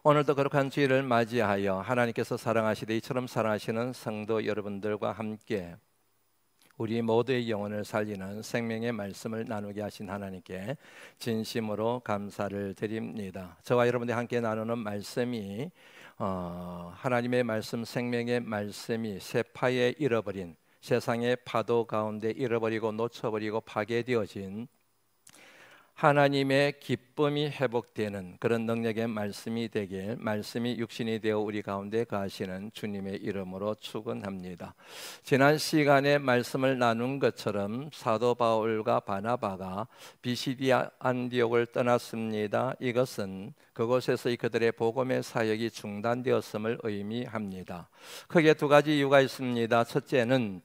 오늘도 거룩한 주일을 맞이하여 하나님께서 사랑하시되 이처럼 사랑하시는 성도 여러분들과 함께 우리 모두의 영혼을 살리는 생명의 말씀을 나누게 하신 하나님께 진심으로 감사를 드립니다. 저와 여러분들이 함께 나누는 말씀이 하나님의 말씀, 생명의 말씀이 세파에 잃어버린, 세상의 파도 가운데 잃어버리고 놓쳐버리고 파괴되어진 하나님의 기쁨이 회복되는 그런 능력의 말씀이 되길, 말씀이 육신이 되어 우리 가운데 가시는 주님의 이름으로 축원합니다. 지난 시간에 말씀을 나눈 것처럼 사도 바울과 바나바가 비시디아 안디옥을 떠났습니다. 이것은 그곳에서 그들의 복음의 사역이 중단되었음을 의미합니다. 크게 두 가지 이유가 있습니다. 첫째는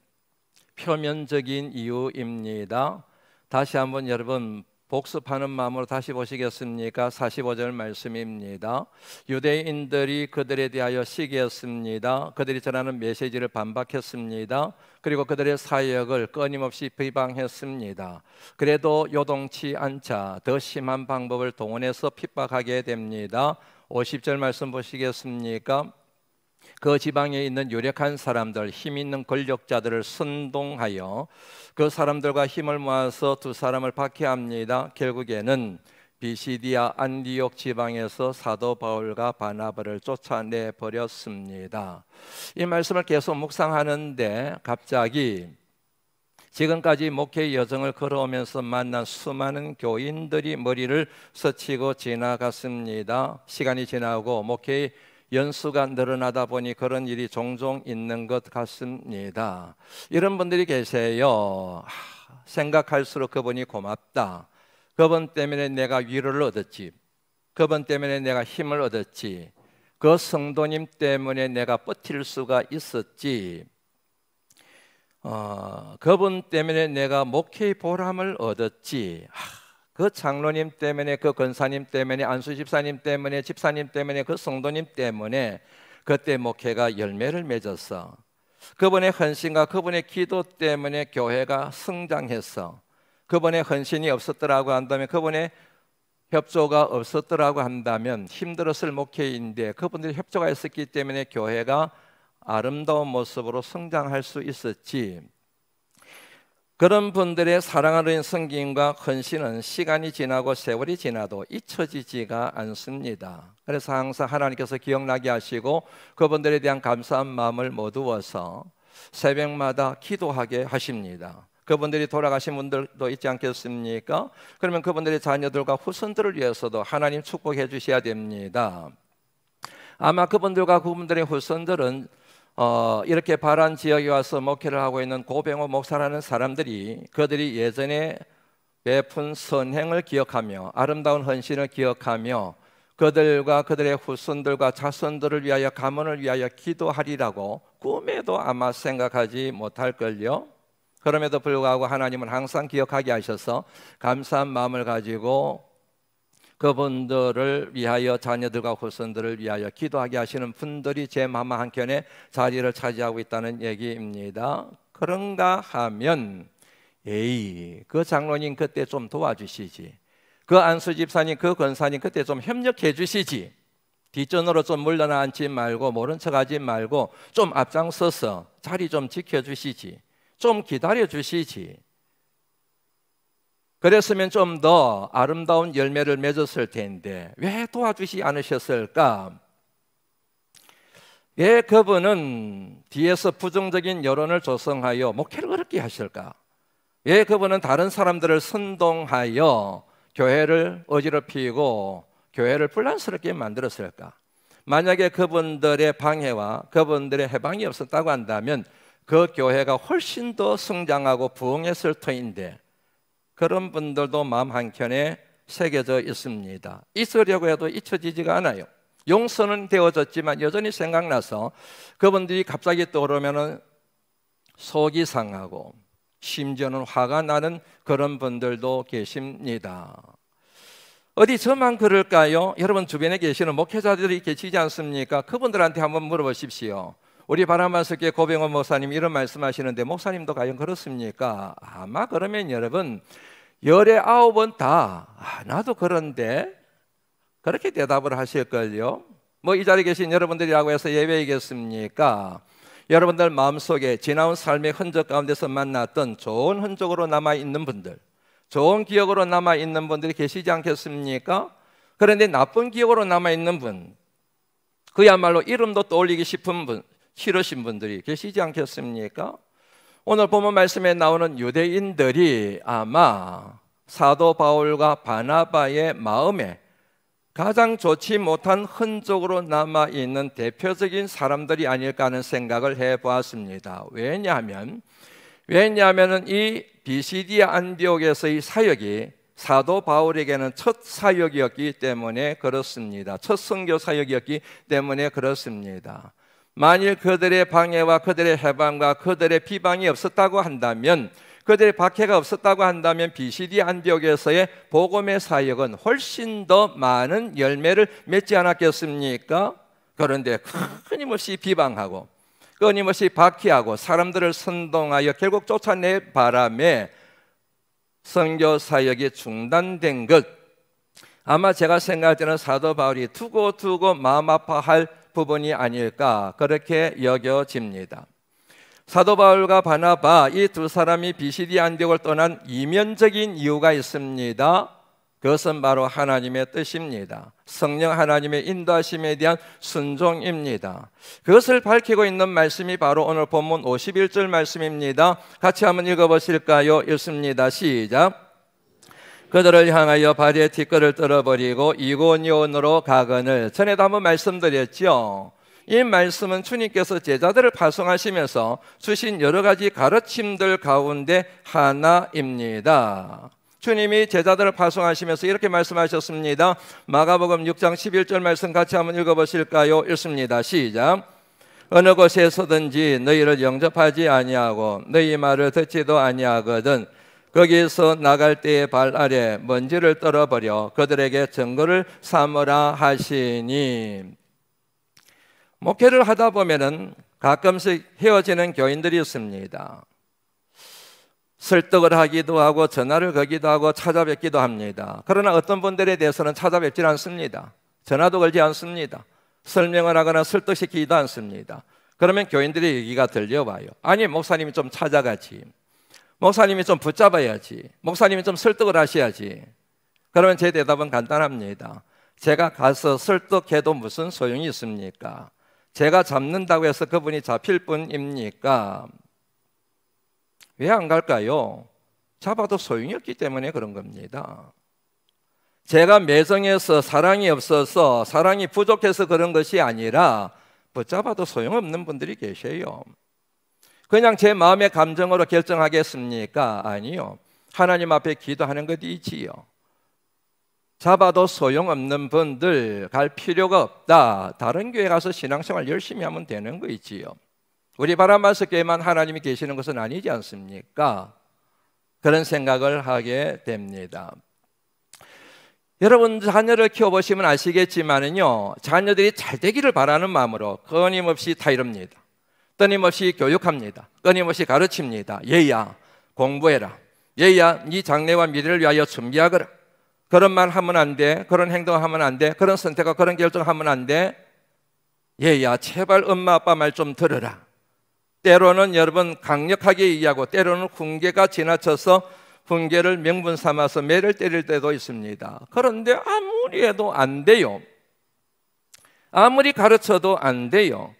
표면적인 이유입니다. 다시 한번 여러분 복습하는 마음으로 다시 보시겠습니까? 45절 말씀입니다. 유대인들이 그들에 대하여 시기했습니다. 그들이 전하는 메시지를 반박했습니다. 그리고 그들의 사역을 끊임없이 비방했습니다. 그래도 요동치 않자 더 심한 방법을 동원해서 핍박하게 됩니다. 50절 말씀 보시겠습니까? 그 지방에 있는 유력한 사람들, 힘 있는 권력자들을 선동하여 그 사람들과 힘을 모아서 두 사람을 박해합니다. 결국에는 비시디아 안디옥 지방에서 사도 바울과 바나바를 쫓아내 버렸습니다. 이 말씀을 계속 묵상하는데 갑자기 지금까지 목회 여정을 걸어오면서 만난 수많은 교인들이 머리를 스치고 지나갔습니다. 시간이 지나고 목회의 연수가 늘어나다 보니 그런 일이 종종 있는 것 같습니다. 이런 분들이 계세요. 생각할수록 그분이 고맙다. 그분 때문에 내가 위로를 얻었지. 그분 때문에 내가 힘을 얻었지. 그 성도님 때문에 내가 버틸 수가 있었지. 그분 때문에 내가 목회의 보람을 얻었지. 그 장로님 때문에, 그 권사님 때문에, 안수 집사님 때문에, 집사님 때문에, 그 성도님 때문에 그때 목회가 열매를 맺었어. 그분의 헌신과 그분의 기도 때문에 교회가 성장했어. 그분의 헌신이 없었더라고 한다면, 그분의 협조가 없었더라고 한다면 힘들었을 목회인데 그분들이 협조가 있었기 때문에 교회가 아름다운 모습으로 성장할 수 있었지. 그런 분들의 사랑하는 섬김과 헌신은 시간이 지나고 세월이 지나도 잊혀지지가 않습니다. 그래서 항상 하나님께서 기억나게 하시고 그분들에 대한 감사한 마음을 모두어서 새벽마다 기도하게 하십니다. 그분들이 돌아가신 분들도 있지 않겠습니까? 그러면 그분들의 자녀들과 후손들을 위해서도 하나님 축복해 주셔야 됩니다. 아마 그분들과 그분들의 후손들은 이렇게 바란 지역에 와서 목회를 하고 있는 고병호 목사라는 사람들이 그들이 예전에 베푼 선행을 기억하며 아름다운 헌신을 기억하며 그들과 그들의 후손들과 자손들을 위하여 가문을 위하여 기도하리라고 꿈에도 아마 생각하지 못할걸요. 그럼에도 불구하고 하나님은 항상 기억하게 하셔서 감사한 마음을 가지고 그분들을 위하여 자녀들과 후손들을 위하여 기도하게 하시는 분들이 제 마음 한켠에 자리를 차지하고 있다는 얘기입니다. 그런가 하면 그 장로님 그때 좀 도와주시지, 그 안수 집사님, 그 권사님 그때 좀 협력해 주시지, 뒷전으로 좀 물러나 앉지 말고 모른 척하지 말고 좀 앞장서서 자리 좀 지켜주시지, 좀 기다려 주시지. 그랬으면 좀 더 아름다운 열매를 맺었을 텐데 왜 도와주지 않으셨을까? 왜 그분은 뒤에서 부정적인 여론을 조성하여 목회를 어렵게 하실까? 왜 그분은 다른 사람들을 선동하여 교회를 어지럽히고 교회를 분란스럽게 만들었을까? 만약에 그분들의 방해와 그분들의 해방이 없었다고 한다면 그 교회가 훨씬 더 성장하고 부흥했을 터인데 그런 분들도 마음 한켠에 새겨져 있습니다. 있으려고 해도 잊혀지지가 않아요. 용서는 되어졌지만 여전히 생각나서 그분들이 갑자기 떠오르면 속이 상하고 심지어는 화가 나는 그런 분들도 계십니다. 어디 저만 그럴까요? 여러분 주변에 계시는 목회자들이 계시지 않습니까? 그분들한테 한번 물어보십시오. 우리 바나바스교회 고병호 목사님 이런 말씀하시는데 목사님도 과연 그렇습니까? 아마 그러면 여러분 열에 9번 다 나도 그런데 그렇게 대답을 하실걸요. 뭐 이 자리에 계신 여러분들이라고 해서 예외이겠습니까? 여러분들 마음속에 지나온 삶의 흔적 가운데서 만났던 좋은 흔적으로 남아있는 분들, 좋은 기억으로 남아있는 분들이 계시지 않겠습니까? 그런데 나쁜 기억으로 남아있는 분, 그야말로 이름도 떠올리기 싫으신 분들이 계시지 않겠습니까? 오늘 본문 말씀에 나오는 유대인들이 아마 사도 바울과 바나바의 마음에 가장 좋지 못한 흔적으로 남아있는 대표적인 사람들이 아닐까 하는 생각을 해보았습니다. 왜냐하면 이 비시디아 안디옥에서의 사역이 사도 바울에게는 첫 사역이었기 때문에 그렇습니다. 첫 선교 사역이었기 때문에 그렇습니다. 만일 그들의 방해와 그들의 해방과 그들의 비방이 없었다고 한다면, 그들의 박해가 없었다고 한다면 비시디아 안디옥에서의 복음의 사역은 훨씬 더 많은 열매를 맺지 않았겠습니까? 그런데 끊임없이 비방하고 끊임없이 박해하고 사람들을 선동하여 결국 쫓아내 바람에 선교 사역이 중단된 것, 아마 제가 생각할 때는 사도 바울이 두고 마음 아파할 부분이 아닐까 그렇게 여겨집니다. 사도 바울과 바나바 이 두 사람이 비시디아 안디옥을 떠난 이면적인 이유가 있습니다. 그것은 바로 하나님의 뜻입니다. 성령 하나님의 인도하심에 대한 순종입니다. 그것을 밝히고 있는 말씀이 바로 오늘 본문 51절 말씀입니다. 같이 한번 읽어보실까요? 읽습니다. 시작. 그들을 향하여 발에 티끌을 떨어버리고 이고니온으로 가거늘. 전에도 한번 말씀드렸죠. 이 말씀은 주님께서 제자들을 파송하시면서 주신 여러 가지 가르침들 가운데 하나입니다. 주님이 제자들을 파송하시면서 이렇게 말씀하셨습니다. 마가복음 6장 11절 말씀 같이 한번 읽어보실까요? 읽습니다. 시작. 어느 곳에서든지 너희를 영접하지 아니하고 너희 말을 듣지도 아니하거든 거기에서 나갈 때의 발 아래 먼지를 떨어버려 그들에게 증거를 삼으라 하시니. 목회를 하다 보면은 가끔씩 헤어지는 교인들이 있습니다. 설득을 하기도 하고 전화를 걸기도 하고 찾아뵙기도 합니다. 그러나 어떤 분들에 대해서는 찾아뵙지 않습니다. 전화도 걸지 않습니다. 설명을 하거나 설득시키지도 않습니다. 그러면 교인들의 얘기가 들려와요. 아니, 목사님이 좀 찾아가지, 목사님이 좀 붙잡아야지, 목사님이 좀 설득을 하셔야지. 그러면 제 대답은 간단합니다. 제가 가서 설득해도 무슨 소용이 있습니까? 제가 잡는다고 해서 그분이 잡힐 뿐입니까? 왜 안 갈까요? 잡아도 소용이 없기 때문에 그런 겁니다. 제가 매정해서 사랑이 없어서, 사랑이 부족해서 그런 것이 아니라 붙잡아도 소용없는 분들이 계세요. 그냥 제 마음의 감정으로 결정하겠습니까? 아니요. 하나님 앞에 기도하는 것이 있지요. 잡아도 소용없는 분들 갈 필요가 없다. 다른 교회 가서 신앙생활 열심히 하면 되는 거 있지요. 우리 바람마스 교회만 하나님이 계시는 것은 아니지 않습니까? 그런 생각을 하게 됩니다. 여러분 자녀를 키워보시면 아시겠지만은요, 자녀들이 잘 되기를 바라는 마음으로 끊임없이 타이릅니다. 끊임없이 교육합니다. 끊임없이 가르칩니다. 얘야 공부해라. 얘야 네 장래와 미래를 위하여 준비하거라. 그런 말 하면 안 돼. 그런 행동하면 안 돼. 그런 선택과 그런 결정하면 안 돼. 얘야 제발 엄마 아빠 말 좀 들어라. 때로는 여러분 강력하게 얘기하고 때로는 훈계가 지나쳐서 훈계를 명분 삼아서 매를 때릴 때도 있습니다. 그런데 아무리 해도 안 돼요. 아무리 가르쳐도 안 돼요.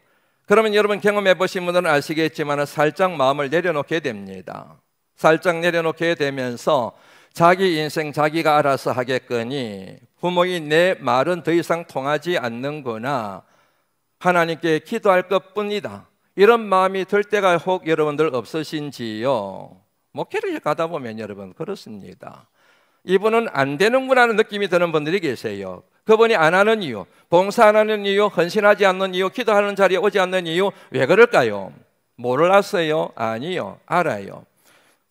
그러면 여러분 경험해 보신 분들은 아시겠지만 살짝 마음을 내려놓게 됩니다. 살짝 내려놓게 되면서 자기 인생 자기가 알아서 하겠거니 부모의 내 말은 더 이상 통하지 않는구나. 하나님께 기도할 것뿐이다. 이런 마음이 들 때가 혹 여러분들 없으신지요? 목회를 가다 보면 여러분 그렇습니다. 이분은 안 되는구나 하는 느낌이 드는 분들이 계세요. 그분이 안 하는 이유, 봉사 안 하는 이유, 헌신하지 않는 이유, 기도하는 자리에 오지 않는 이유, 왜 그럴까요? 몰랐어요? 아니요, 알아요.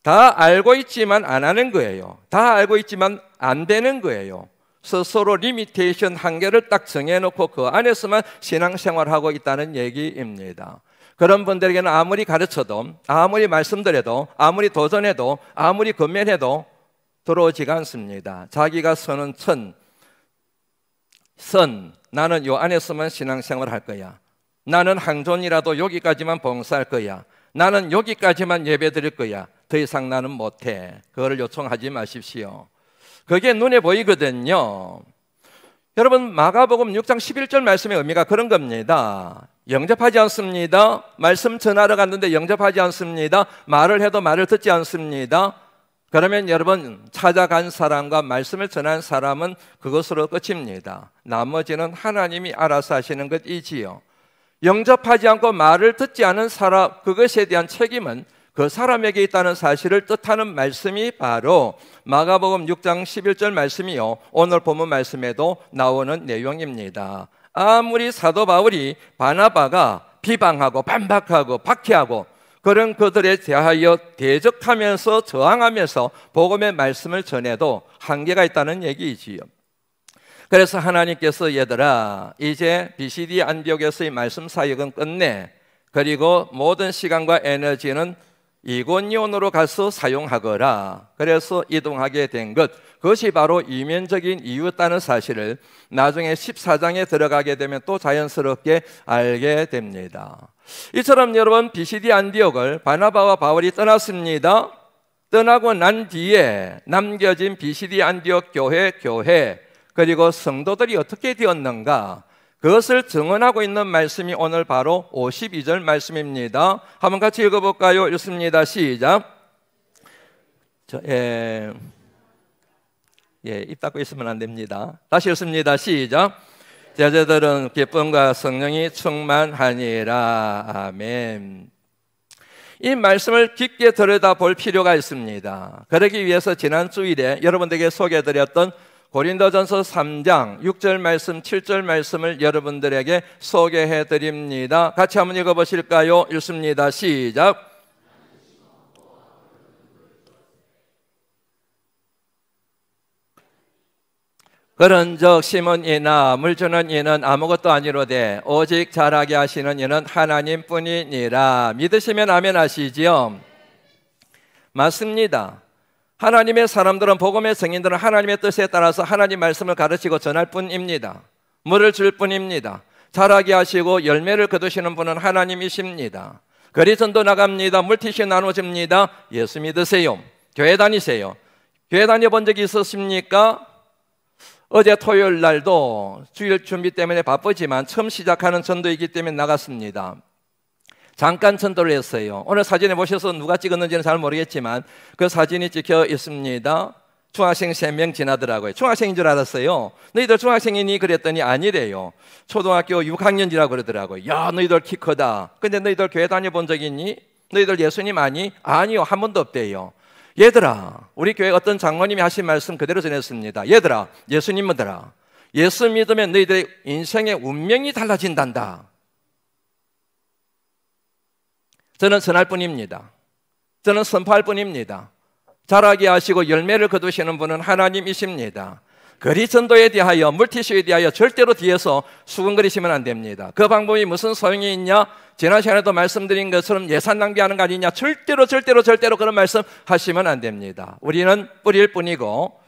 다 알고 있지만 안 하는 거예요. 다 알고 있지만 안 되는 거예요. 스스로 리미테이션 한계를 딱 정해놓고 그 안에서만 신앙생활하고 있다는 얘기입니다. 그런 분들에게는 아무리 가르쳐도, 아무리 말씀드려도, 아무리 도전해도, 아무리 건면해도 들어오지가 않습니다. 자기가 서는 선, 나는 요 안에서만 신앙생활 할 거야. 나는 항존이라도 여기까지만 봉사할 거야. 나는 여기까지만 예배 드릴 거야. 더 이상 나는 못해. 그거를 요청하지 마십시오. 그게 눈에 보이거든요. 여러분, 마가복음 6장 11절 말씀의 의미가 그런 겁니다. 영접하지 않습니다. 말씀 전하러 갔는데 영접하지 않습니다. 말을 해도 말을 듣지 않습니다. 그러면 여러분, 찾아간 사람과 말씀을 전한 사람은 그것으로 끝입니다. 나머지는 하나님이 알아서 하시는 것이지요. 영접하지 않고 말을 듣지 않은 사람, 그것에 대한 책임은 그 사람에게 있다는 사실을 뜻하는 말씀이 바로 마가복음 6장 11절 말씀이요, 오늘 본문 말씀에도 나오는 내용입니다. 아무리 사도 바울이 바나바가 비방하고 반박하고 박해하고 그런 그들에 대하여 대적하면서 저항하면서 복음의 말씀을 전해도 한계가 있다는 얘기이지요. 그래서 하나님께서 얘들아, 이제 비시디 안디옥에서의 말씀 사역은 끝내. 그리고 모든 시간과 에너지는 이고니온으로 가서 사용하거라. 그래서 이동하게 된 것, 그것이 바로 이면적인 이유였다는 사실을 나중에 14장에 들어가게 되면 또 자연스럽게 알게 됩니다. 이처럼 여러분, 비시디 안디옥을 바나바와 바울이 떠났습니다. 떠나고 난 뒤에 남겨진 비시디 안디옥 교회 그리고 성도들이 어떻게 되었는가, 그것을 증언하고 있는 말씀이 오늘 바로 52절 말씀입니다. 한번 같이 읽어볼까요? 읽습니다. 시작. 입 닫고 있으면 안 됩니다. 다시 읽습니다. 시작. 제자들은 기쁨과 성령이 충만하니라. 아멘. 이 말씀을 깊게 들여다볼 필요가 있습니다. 그러기 위해서 지난 주일에 여러분들에게 소개해드렸던 고린도전서 3장 6절 말씀, 7절 말씀을 여러분들에게 소개해드립니다. 같이 한번 읽어보실까요? 읽습니다. 시작. 그런즉 심은 이나 물 주는 이는 아무것도 아니로되 오직 자라게 하시는 이는 하나님뿐이니라. 믿으시면 아멘 하시지요? 맞습니다. 하나님의 사람들은, 복음의 증인들은 하나님의 뜻에 따라서 하나님 말씀을 가르치고 전할 뿐입니다. 물을 줄 뿐입니다. 자라게 하시고 열매를 거두시는 분은 하나님이십니다. 거리전도 나갑니다. 물티슈 나눠줍니다. 예수 믿으세요. 교회 다니세요. 교회 다녀본 적이 있으십니까? 어제 토요일 날도 주일 준비 때문에 바쁘지만 처음 시작하는 전도이기 때문에 나갔습니다. 잠깐 전도를 했어요. 오늘 사진에 보셔서 누가 찍었는지는 잘 모르겠지만 그 사진이 찍혀 있습니다. 중학생 3명 지나더라고요. 중학생인 줄 알았어요. 너희들 중학생이니? 그랬더니 아니래요. 초등학교 6학년이라고 그러더라고요. 야, 너희들 키 크다. 근데 너희들 교회 다녀본 적 있니? 너희들 예수님 아니? 아니요, 한 번도 없대요. 얘들아, 우리 교회 어떤 장로님이 하신 말씀 그대로 전했습니다. 얘들아, 예수님 믿어라. 예수 믿으면 너희들의 인생의 운명이 달라진단다. 저는 전할 뿐입니다. 저는 선포할 뿐입니다. 자라게 하시고 열매를 거두시는 분은 하나님이십니다. 거리전도에 대하여, 물티슈에 대하여 절대로 뒤에서 수근거리시면 안 됩니다. 그 방법이 무슨 소용이 있냐? 지난 시간에도 말씀드린 것처럼 예산 낭비하는 거 아니냐? 절대로 그런 말씀 하시면 안 됩니다. 우리는 뿌릴 뿐이고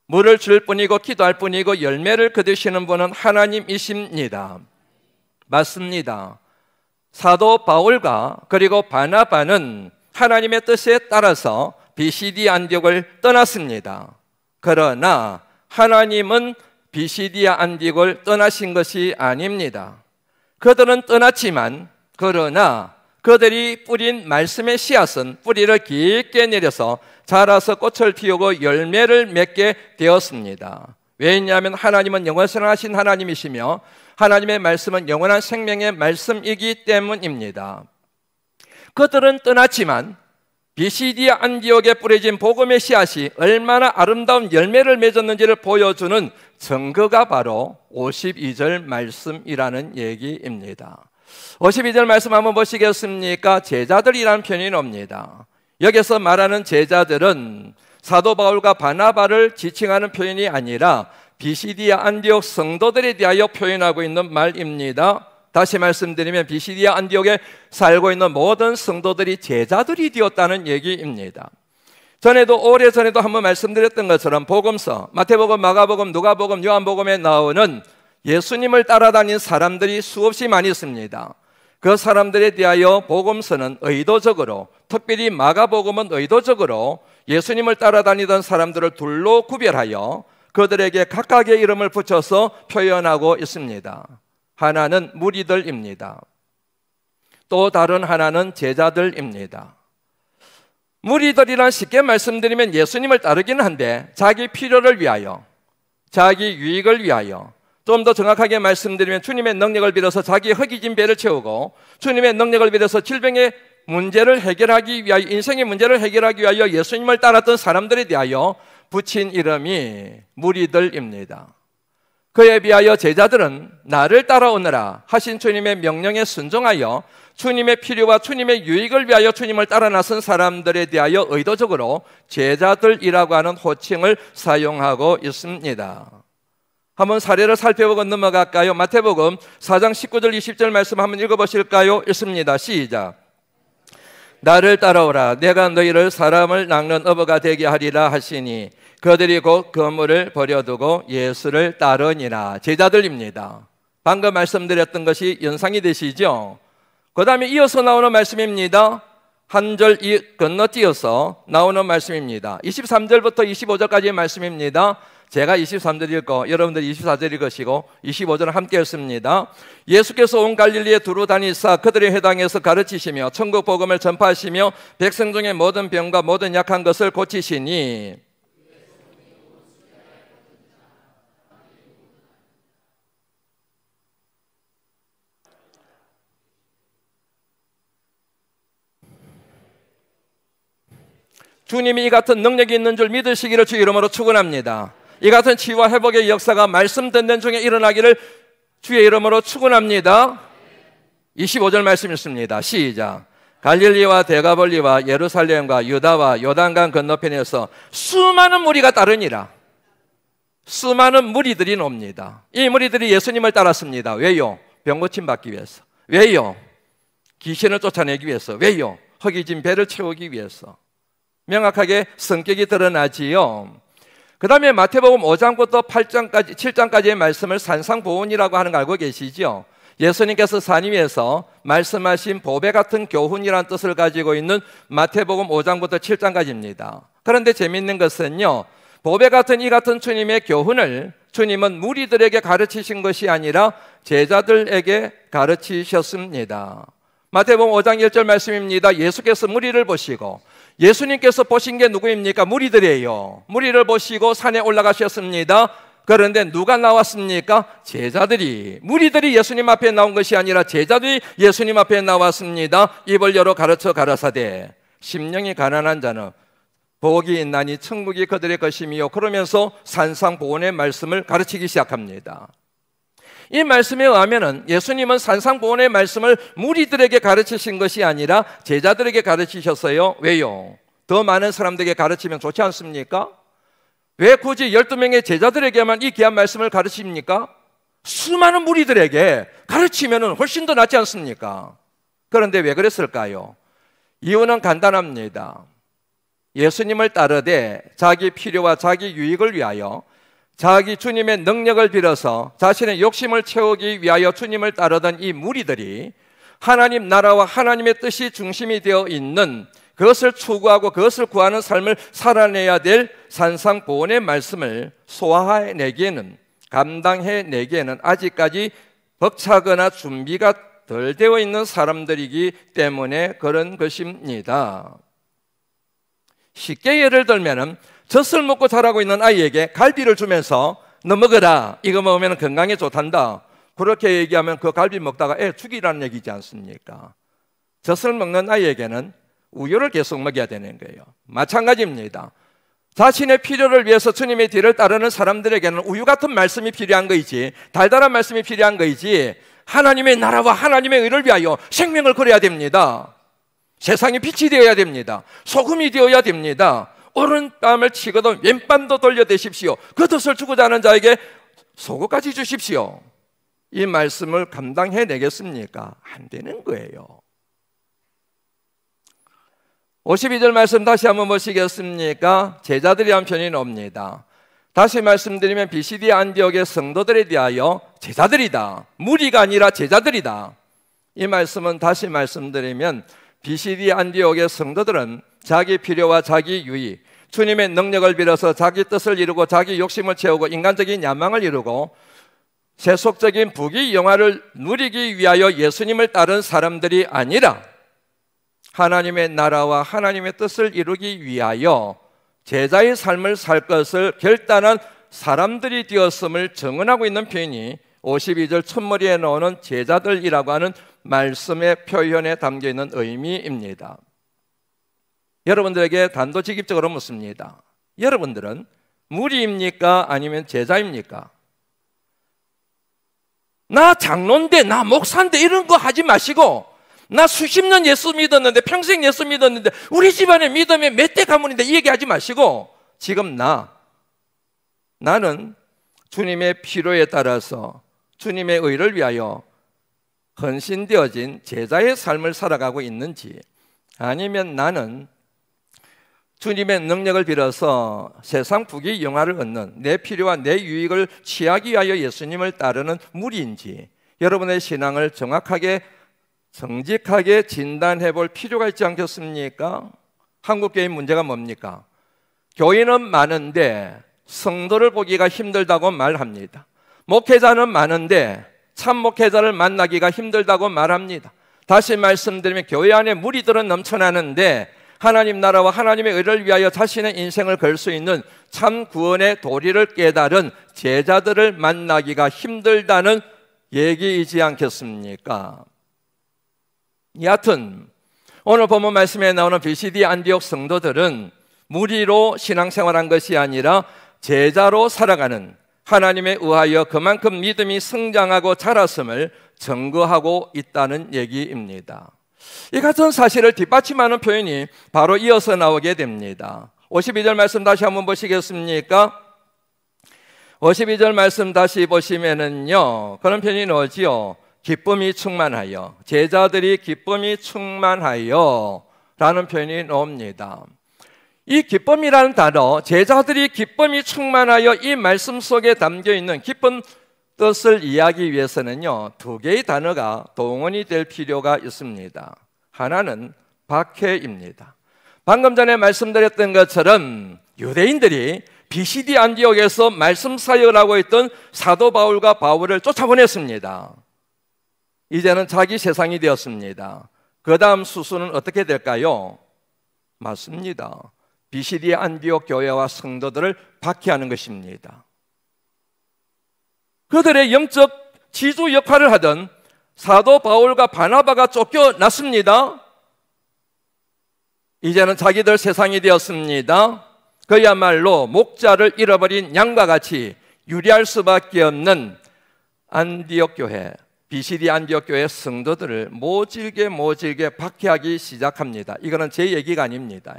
물을 줄 뿐이고 기도할 뿐이고 열매를 거두시는 분은 하나님이십니다. 맞습니다. 사도 바울과 그리고 바나바는 하나님의 뜻에 따라서 비시디 안디옥을 떠났습니다. 그러나 하나님은 비시디아 안디옥을 떠나신 것이 아닙니다. 그들은 떠났지만 그러나 그들이 뿌린 말씀의 씨앗은 뿌리를 깊게 내려서 자라서 꽃을 피우고 열매를 맺게 되었습니다. 왜냐하면 하나님은 영원하신 하나님이시며 하나님의 말씀은 영원한 생명의 말씀이기 때문입니다. 그들은 떠났지만 비시디아 안디옥에 뿌려진 복음의 씨앗이 얼마나 아름다운 열매를 맺었는지를 보여주는 증거가 바로 52절 말씀이라는 얘기입니다. 52절 말씀 한번 보시겠습니까? 제자들이라는 표현이 나옵니다. 여기서 말하는 제자들은 사도 바울과 바나바를 지칭하는 표현이 아니라 비시디아 안디옥 성도들에 대하여 표현하고 있는 말입니다. 다시 말씀드리면 비시디아 안디옥에 살고 있는 모든 성도들이 제자들이 되었다는 얘기입니다. 오래전에도 한번 말씀드렸던 것처럼 복음서, 마태복음, 마가복음, 누가복음, 요한복음에 나오는 예수님을 따라다닌 사람들이 수없이 많이 있습니다. 그 사람들에 대하여 복음서는 의도적으로, 특별히 마가복음은 의도적으로 예수님을 따라다니던 사람들을 둘로 구별하여 그들에게 각각의 이름을 붙여서 표현하고 있습니다. 하나는 무리들입니다. 또 다른 하나는 제자들입니다. 무리들이란 쉽게 말씀드리면 예수님을 따르기는 한데 자기 필요를 위하여, 자기 유익을 위하여, 좀 더 정확하게 말씀드리면 주님의 능력을 빌어서 자기 허기진 배를 채우고 주님의 능력을 빌어서 질병의 문제를 해결하기 위하여, 인생의 문제를 해결하기 위하여 예수님을 따랐던 사람들에 대하여 붙인 이름이 무리들입니다. 그에 비하여 제자들은 나를 따라오너라 하신 주님의 명령에 순종하여 주님의 필요와 주님의 유익을 위하여 주님을 따라 나선 사람들에 대하여 의도적으로 제자들이라고 하는 호칭을 사용하고 있습니다. 한번 사례를 살펴보고 넘어갈까요? 마태복음 4장 19절 20절 말씀 한번 읽어보실까요? 읽습니다. 시작. 나를 따라오라. 내가 너희를 사람을 낚는 어부가 되게 하리라 하시니 그들이 곧 그물을 버려두고 예수를 따르니라. 제자들입니다. 방금 말씀드렸던 것이 연상이 되시죠? 그 다음에 이어서 나오는 말씀입니다. 한 절 건너뛰어서 나오는 말씀입니다. 23절부터 25절까지의 말씀입니다. 제가 23절 읽고 여러분들이 24절 읽으시고 25절은 함께 읽습니다. 예수께서 온 갈릴리에 두루 다니사 그들의 회당에서 가르치시며 천국 복음을 전파하시며 백성 중에 모든 병과 모든 약한 것을 고치시니 주님이 이 같은 능력이 있는 줄 믿으시기를 주 이름으로 축원합니다. 이 같은 치유와 회복의 역사가 말씀 듣는 중에 일어나기를 주의 이름으로 축원합니다. 25절 말씀 있습니다. 시작. 갈릴리와 데가볼리와 예루살렘과 유다와 요단강 건너편에서 수많은 무리가 따르니라. 수많은 무리들이 옵니다. 이 무리들이 예수님을 따랐습니다. 왜요? 병 고침 받기 위해서. 왜요? 귀신을 쫓아내기 위해서. 왜요? 허기진 배를 채우기 위해서. 명확하게 성격이 드러나지요. 그 다음에 마태복음 5장부터 8장까지 7장까지의 말씀을 산상보훈이라고 하는 거 알고 계시죠? 예수님께서 산 위에서 말씀하신 보배 같은 교훈이라는 뜻을 가지고 있는 마태복음 5장부터 7장까지입니다. 그런데 재미있는 것은요, 보배 같은 이 같은 주님의 교훈을 주님은 무리들에게 가르치신 것이 아니라 제자들에게 가르치셨습니다. 마태복음 5장 1절 말씀입니다. 예수께서 무리를 보시고, 예수님께서 보신 게 누구입니까? 무리들이에요. 무리를 보시고 산에 올라가셨습니다. 그런데 누가 나왔습니까? 제자들이. 무리들이 예수님 앞에 나온 것이 아니라 제자들이 예수님 앞에 나왔습니다. 입을 열어 가르쳐 가라사대 심령이 가난한 자는 복이 있나니 천국이 그들의 것이며, 그러면서 산상보훈의 말씀을 가르치기 시작합니다. 이 말씀에 의하면 예수님은 산상보훈의 말씀을 무리들에게 가르치신 것이 아니라 제자들에게 가르치셨어요. 왜요? 더 많은 사람들에게 가르치면 좋지 않습니까? 왜 굳이 12명의 제자들에게만 이 귀한 말씀을 가르칩니까? 수많은 무리들에게 가르치면 훨씬 더 낫지 않습니까? 그런데 왜 그랬을까요? 이유는 간단합니다. 예수님을 따르되 자기 필요와 자기 유익을 위하여, 자기 주님의 능력을 빌어서 자신의 욕심을 채우기 위하여 주님을 따르던 이 무리들이 하나님 나라와 하나님의 뜻이 중심이 되어 있는, 그것을 추구하고 그것을 구하는 삶을 살아내야 될 산상보훈의 말씀을 소화해내기에는, 감당해내기에는 아직까지 벅차거나 준비가 덜 되어 있는 사람들이기 때문에 그런 것입니다. 쉽게 예를 들면 젖을 먹고 자라고 있는 아이에게 갈비를 주면서 너 먹어라, 이거 먹으면 건강에 좋단다, 그렇게 얘기하면 그 갈비 먹다가 애 죽이라는 얘기지 않습니까? 젖을 먹는 아이에게는 우유를 계속 먹여야 되는 거예요. 마찬가지입니다. 자신의 필요를 위해서 주님의 뒤를 따르는 사람들에게는 우유 같은 말씀이 필요한 거이지, 달달한 말씀이 필요한 거이지, 하나님의 나라와 하나님의 의를 위하여 생명을 걸어야 됩니다. 세상이 빛이 되어야 됩니다. 소금이 되어야 됩니다. 오른뺨을 치거든 왼뺨도 돌려대십시오. 그 뜻을 주고자 하는 자에게 속옷까지 주십시오. 이 말씀을 감당해내겠습니까? 안 되는 거예요. 52절 말씀 다시 한번 보시겠습니까? 제자들이 한 편이 옵니다. 다시 말씀드리면 BCD 안디옥의 성도들에 대하여 제자들이다, 무리가 아니라 제자들이다. 이 말씀은 다시 말씀드리면 BCD 안디옥의 성도들은 자기 필요와 자기 유익, 주님의 능력을 빌어서 자기 뜻을 이루고 자기 욕심을 채우고 인간적인 야망을 이루고 세속적인 부귀 영화를 누리기 위하여 예수님을 따른 사람들이 아니라 하나님의 나라와 하나님의 뜻을 이루기 위하여 제자의 삶을 살 것을 결단한 사람들이 되었음을 증언하고 있는 표현이 52절 첫머리에 나오는 제자들이라고 하는 말씀의 표현에 담겨있는 의미입니다. 여러분들에게 단도직입적으로 묻습니다. 여러분들은 무리입니까? 아니면 제자입니까? 나 장로인데, 나 목사인데 이런 거 하지 마시고, 나 수십 년 예수 믿었는데, 평생 예수 믿었는데, 우리 집안의 믿음의 몇 대 가문인데 이 얘기하지 마시고, 지금 나는 주님의 필요에 따라서 주님의 의를 위하여 헌신되어진 제자의 삶을 살아가고 있는지, 아니면 나는 주님의 능력을 빌어서 세상 부귀 영화를 얻는 내 필요와 내 유익을 취하기 위하여 예수님을 따르는 무리인지, 여러분의 신앙을 정확하게 정직하게 진단해 볼 필요가 있지 않겠습니까? 한국교회의 문제가 뭡니까? 교인은 많은데 성도를 보기가 힘들다고 말합니다. 목회자는 많은데 참 목회자를 만나기가 힘들다고 말합니다. 다시 말씀드리면 교회 안에 무리들은 넘쳐나는데 하나님 나라와 하나님의 의를 위하여 자신의 인생을 걸 수 있는 참 구원의 도리를 깨달은 제자들을 만나기가 힘들다는 얘기이지 않겠습니까? 여하튼 오늘 본문 말씀에 나오는 BCD 안디옥 성도들은 무리로 신앙생활한 것이 아니라 제자로 살아가는, 하나님에 의하여 그만큼 믿음이 성장하고 자랐음을 증거하고 있다는 얘기입니다. 이 같은 사실을 뒷받침하는 표현이 바로 이어서 나오게 됩니다. 52절 말씀 다시 한번 보시겠습니까? 52절 말씀 다시 보시면은요, 그런 표현이 나오지요. 기쁨이 충만하여, 제자들이 기쁨이 충만하여 라는 표현이 나옵니다. 이 기쁨이라는 단어, 제자들이 기쁨이 충만하여, 이 말씀 속에 담겨있는 기쁜 뜻을 이해하기 위해서는요, 두 개의 단어가 동원이 될 필요가 있습니다. 하나는 박해입니다. 방금 전에 말씀드렸던 것처럼 유대인들이 BCD 안디옥에서 말씀 사역을 하고 있던 사도 바울과 바울을 쫓아보냈습니다. 이제는 자기 세상이 되었습니다. 그 다음 수순은 어떻게 될까요? 맞습니다. BCD 안디옥 교회와 성도들을 박해하는 것입니다. 그들의 영적 지주 역할을 하던 사도 바울과 바나바가 쫓겨났습니다. 이제는 자기들 세상이 되었습니다. 그야말로 목자를 잃어버린 양과 같이 유리할 수밖에 없는 안디옥 교회, BCD 안디옥 교회 성도들을 모질게 박해하기 시작합니다. 이거는 제 얘기가 아닙니다.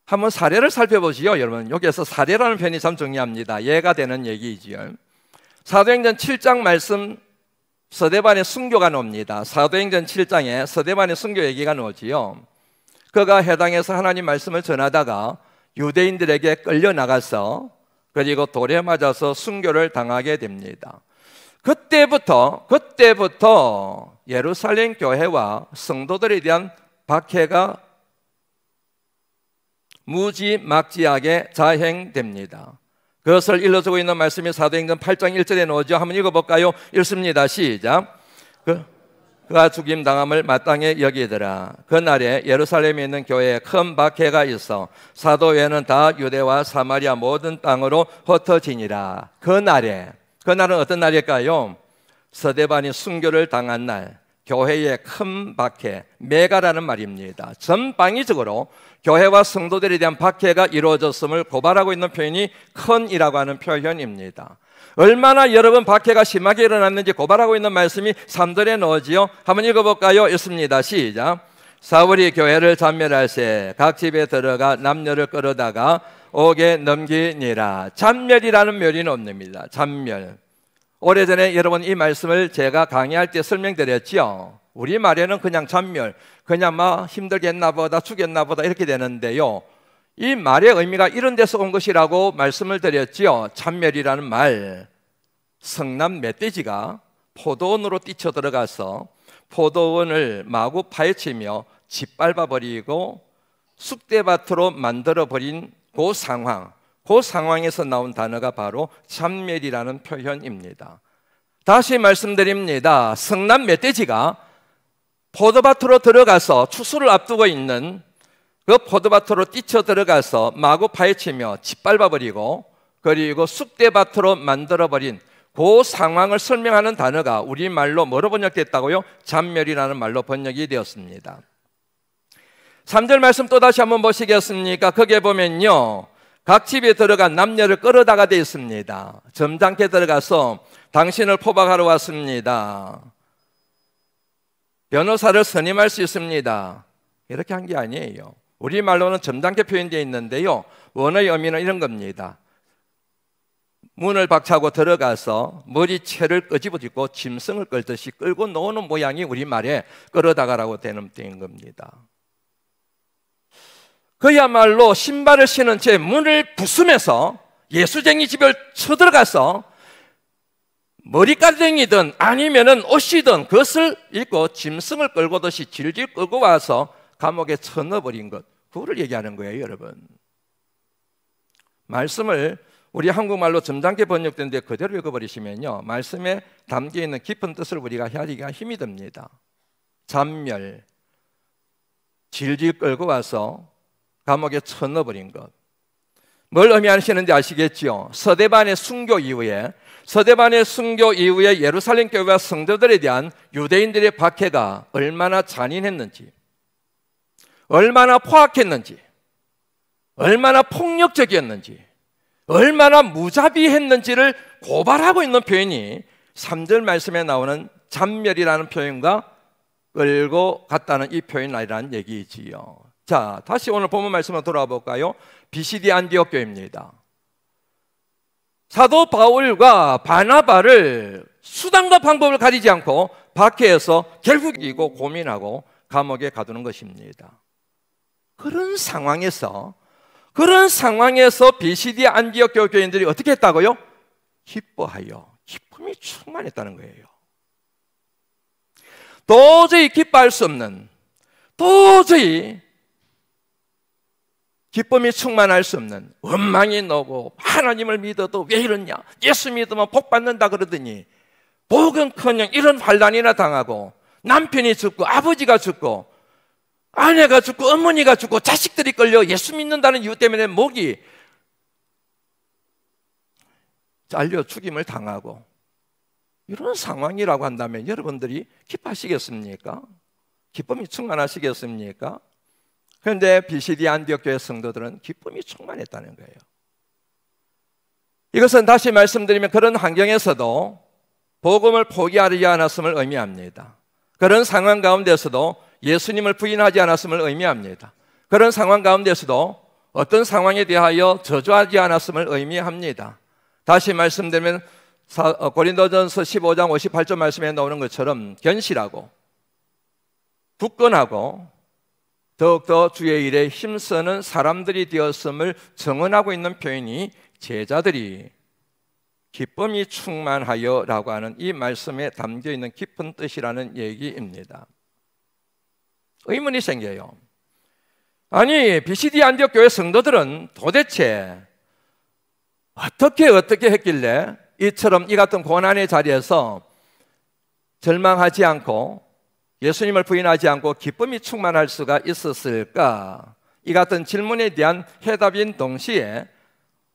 한번 사례를 살펴보시죠. 여러분, 여기에서 사례라는 표현이 참 중요합니다. 예가 되는 얘기이지요. 사도행전 7장 말씀, 서대반의 순교가 나옵니다. 사도행전 7장에 서대반의 순교 얘기가 나오지요. 그가 해당에서 하나님 말씀을 전하다가 유대인들에게 끌려나가서 그리고 돌에 맞아서 순교를 당하게 됩니다. 그때부터 예루살렘 교회와 성도들에 대한 박해가 무지막지하게 자행됩니다. 그것을 일러주고 있는 말씀이 사도행전 8장 1절에 나오죠. 한번 읽어볼까요? 읽습니다. 시작. 그가 죽임당함을 마땅히 여기더라. 그날에 예루살렘에 있는 교회에 큰 박해가 있어 사도 외에는 다 유대와 사마리아 모든 땅으로 흩어지니라. 그날은 어떤 날일까요? 서대반이 순교를 당한 날, 교회의 큰 박해, 메가라는 말입니다. 전방위적으로 교회와 성도들에 대한 박해가 이루어졌음을 고발하고 있는 표현이 큰이라고 하는 표현입니다. 얼마나 여러분 박해가 심하게 일어났는지 고발하고 있는 말씀이 3절에 나오지요. 한번 읽어볼까요? 읽습니다. 시작. 사울이 교회를 잔멸할세 각 집에 들어가 남녀를 끌어다가 옥에 넘기니라. 잔멸이라는 멸이 없습니다. 잔멸. 오래전에 여러분 이 말씀을 제가 강의할 때 설명드렸죠. 우리말에는 그냥 잔멸, 그냥 막 힘들겠나 보다, 죽겠나 보다 이렇게 되는데요, 이 말의 의미가 이런 데서 온 것이라고 말씀을 드렸지요. 참멸이라는 말, 성남 멧돼지가 포도원으로 뛰쳐들어가서 포도원을 마구 파헤치며 짓밟아버리고 쑥대밭으로 만들어버린 그 상황에서 나온 단어가 바로 참멸이라는 표현입니다. 다시 말씀드립니다. 성남 멧돼지가 포도밭으로 들어가서 추수를 앞두고 있는 그 포도밭으로 뛰쳐들어가서 마구 파헤치며 짓밟아버리고 그리고 쑥대밭으로 만들어버린 그 상황을 설명하는 단어가 우리말로 뭐로 번역됐다고요? 참멸이라는 말로 번역이 되었습니다. 3절 말씀 또 다시 한번 보시겠습니까? 거기에 보면요, 각 집에 들어간 남녀를 끌어다가 되어 있습니다. 점잖게 들어가서 당신을 포박하러 왔습니다. 변호사를 선임할 수 있습니다. 이렇게 한 게 아니에요. 우리말로는 점잖게 표현되어 있는데요, 원어의 의미는 이런 겁니다. 문을 박차고 들어가서 머리채를 끄집어지고 짐승을 끌듯이 끌고 놓는 모양이 우리말에 끌어다가라고 되는 겁니다. 그야말로 신발을 신은 채 문을 부수면서 예수쟁이 집을 쳐들어가서 머리가랭이든 아니면은 옷이든 그것을 입고 짐승을 끌고듯이 질질 끌고 와서 감옥에 쳐넣어버린 것, 그거를 얘기하는 거예요, 여러분. 말씀을 우리 한국말로 점잖게 번역된 데 그대로 읽어버리시면요, 말씀에 담겨있는 깊은 뜻을 우리가 헤아리기가 힘이 듭니다. 참멸, 질질 끌고 와서 감옥에 쳐넣어버린 것. 뭘 의미하시는지 아시겠지요? 서대반의 순교 이후에 예루살렘 교회와 성도들에 대한 유대인들의 박해가 얼마나 잔인했는지, 얼마나 포악했는지, 얼마나 폭력적이었는지, 얼마나 무자비했는지를 고발하고 있는 표현이 3절 말씀에 나오는 참멸이라는 표현과 끌고 갔다는 이 표현이라는 얘기지요. 자, 다시 오늘 본문 말씀으로 돌아와 볼까요? 비시디 안디옥 교회입니다. 사도 바울과 바나바를 수단과 방법을 가리지 않고 박해해서 결국 이고 고민하고 감옥에 가두는 것입니다. 그런 상황에서 비시디 안디옥 교회인들이 어떻게 했다고요? 기뻐하여 기쁨이 충만했다는 거예요. 도저히 기뻐할 수 없는, 도저히 기쁨이 충만할 수 없는 원망이 나고, 하나님을 믿어도 왜 이러냐, 예수 믿으면 복 받는다 그러더니 복은커녕 이런 환난이나 당하고 남편이 죽고 아버지가 죽고 아내가 죽고 어머니가 죽고 자식들이 끌려 예수 믿는다는 이유 때문에 목이 잘려 죽임을 당하고 이런 상황이라고 한다면 여러분들이 기뻐하시겠습니까? 기쁨이 충만하시겠습니까? 그런데 비시디 안디옥 교회 성도들은 기쁨이 충만했다는 거예요. 이것은 다시 말씀드리면 그런 환경에서도 복음을 포기하지 않았음을 의미합니다. 그런 상황 가운데서도 예수님을 부인하지 않았음을 의미합니다. 그런 상황 가운데서도 어떤 상황에 대하여 저주하지 않았음을 의미합니다. 다시 말씀드리면 고린도전서 15장 58절 말씀에 나오는 것처럼 견실하고 굳건하고 더욱더 주의 일에 힘쓰는 사람들이 되었음을 증언하고 있는 표현이 제자들이 기쁨이 충만하여 라고 하는 이 말씀에 담겨있는 깊은 뜻이라는 얘기입니다. 의문이 생겨요. 아니, 비시디 안디옥 교회 성도들은 도대체 어떻게 했길래 이처럼 이 같은 고난의 자리에서 절망하지 않고 예수님을 부인하지 않고 기쁨이 충만할 수가 있었을까? 이 같은 질문에 대한 해답인 동시에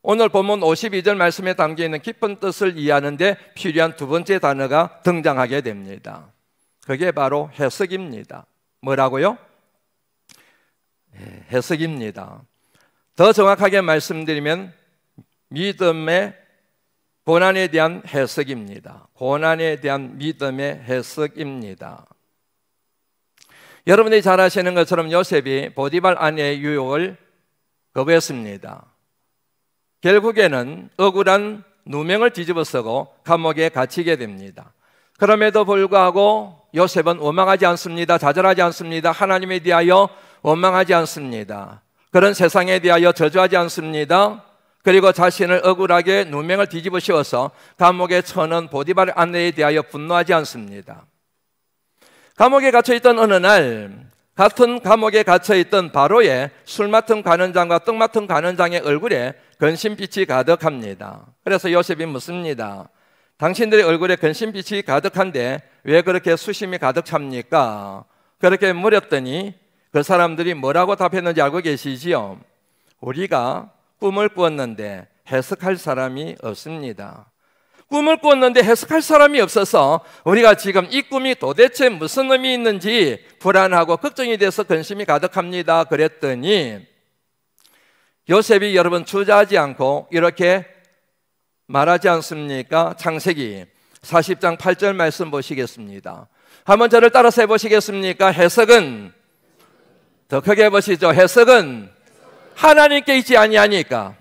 오늘 본문 52절 말씀에 담겨있는 깊은 뜻을 이해하는 데 필요한 두 번째 단어가 등장하게 됩니다. 그게 바로 해석입니다. 뭐라고요? 해석입니다. 더 정확하게 말씀드리면 믿음의 고난에 대한 해석입니다. 고난에 대한 믿음의 해석입니다. 여러분들이 잘 아시는 것처럼 요셉이 보디발 아내의 유혹을 거부했습니다. 결국에는 억울한 누명을 뒤집어쓰고 감옥에 갇히게 됩니다. 그럼에도 불구하고 요셉은 원망하지 않습니다. 좌절하지 않습니다. 하나님에 대하여 원망하지 않습니다. 그런 세상에 대하여 저주하지 않습니다. 그리고 자신을 억울하게 누명을 뒤집어 씌워서 감옥에 쳐넣은 보디발 아내에 대하여 분노하지 않습니다. 감옥에 갇혀있던 어느 날 같은 감옥에 갇혀있던 바로의 술 맡은 관원장과 떡 맡은 관원장의 얼굴에 근심빛이 가득합니다. 그래서 요셉이 묻습니다. 당신들의 얼굴에 근심빛이 가득한데 왜 그렇게 수심이 가득 찹니까? 그렇게 물었더니 그 사람들이 뭐라고 답했는지 알고 계시지요? 우리가 꿈을 꾸었는데 해석할 사람이 없습니다. 꿈을 꾸었는데 해석할 사람이 없어서 우리가 지금 이 꿈이 도대체 무슨 의미 있는지 불안하고 걱정이 돼서 근심이 가득합니다. 그랬더니 요셉이 여러분 주저하지 않고 이렇게 말하지 않습니까? 창세기 40장 8절 말씀 보시겠습니다. 한번 저를 따라서 해보시겠습니까? 해석은 더 크게 해보시죠. 해석은 하나님께 있지 아니하니까.